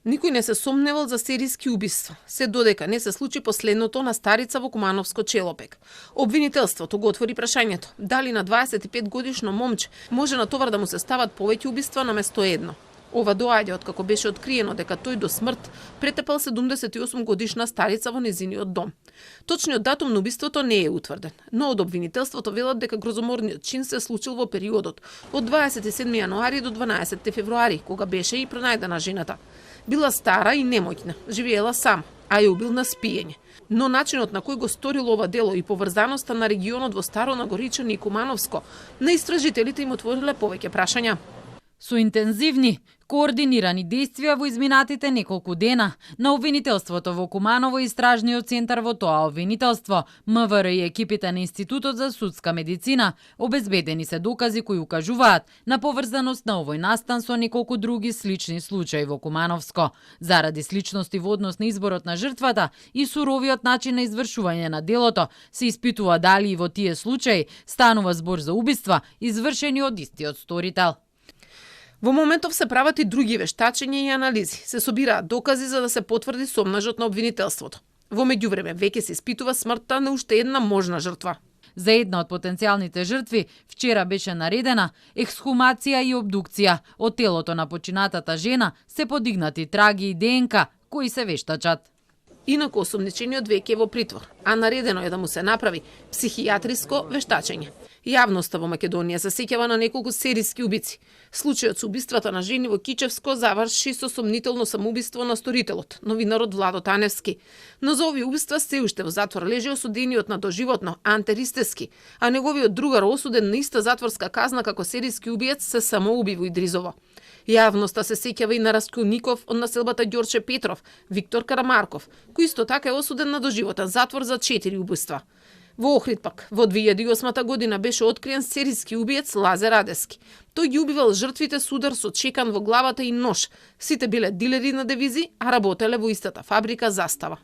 Никој не се сомневал за серијски убиства, се додека не се случи последното на старица во Кумановско Челопек. Обвинителството го отвори прашањето дали на 25 годишно момче може на товар да му се стават повеќе убиства наместо едно. Ова доаѓа откако беше откриено дека тој до смрт претепал 78 годишна старица во незиниот дом. Точниот датум на убиството не е утврден, но од обвинителството велат дека грозоморниот чин се случил во периодот од 27 јануари до 12 февруари, кога беше и пронајдена жената. Била стара и немоќна, живеела сам, а ја убил на спиење. Но начинот на кој го сторил ова дело и поврзаноста на регионот во Старо Нагоричани и Кумановско, на истражителите им отвориле повеќе прашања. Со интензивни, координирани действија во изминатите неколку дена на обвинителството во Куманово и Истражниот центар во тоа обвинителство, МВР и екипите на Институтот за судска медицина, обезбедени се докази кои укажуваат на поврзаност на овој настан со неколку други слични случаи во Кумановско. Заради сличности во однос на изборот на жртвата и суровиот начин на извршување на делото, се испитува дали и во тие случаи станува збор за убиства извршени од истиот сторител. Во моментов се прават и други вештачења и анализи. Се собираат докази за да се потврди сомнажот на обвинителството. Во меѓувреме веќе се испитува смртта на уште една можна жртва. За една од потенцијалните жртви вчера беше наредена ексхумација и обдукција. Од телото на починатата жена се подигнати траги и ДНК кои се вештачат. Инаку осомничениот веќе е во притвор, а наредено е да му се направи психијатриско вештачење. Јавноста во Македонија се сеќава на неколку серијски убици. Случајот со убиствата на жени во Кичевско заврши со сомнително самоубиство на сторителот, новинарот Владо Таневски. Но за овие убиства се уште во затвор лежи осудениот на доживотно Анте Ристевски, а неговиот другар осуден на иста затворска казна како серијски убиец се самоуби во Идризово. Јавноста се сеќава и на расколников од населбата Ѓорче Петров, Виктор Карамарков, кој исто така е осуден на доживотен затвор за 4 убиства. Во Охрид пак, во 2008 година беше откриен серијски убиец Лазар Радески. Тој ги убивал жртвите со удар со чекан во главата и нож. Сите биле дилери на девизи, а работеле во истата фабрика Застава.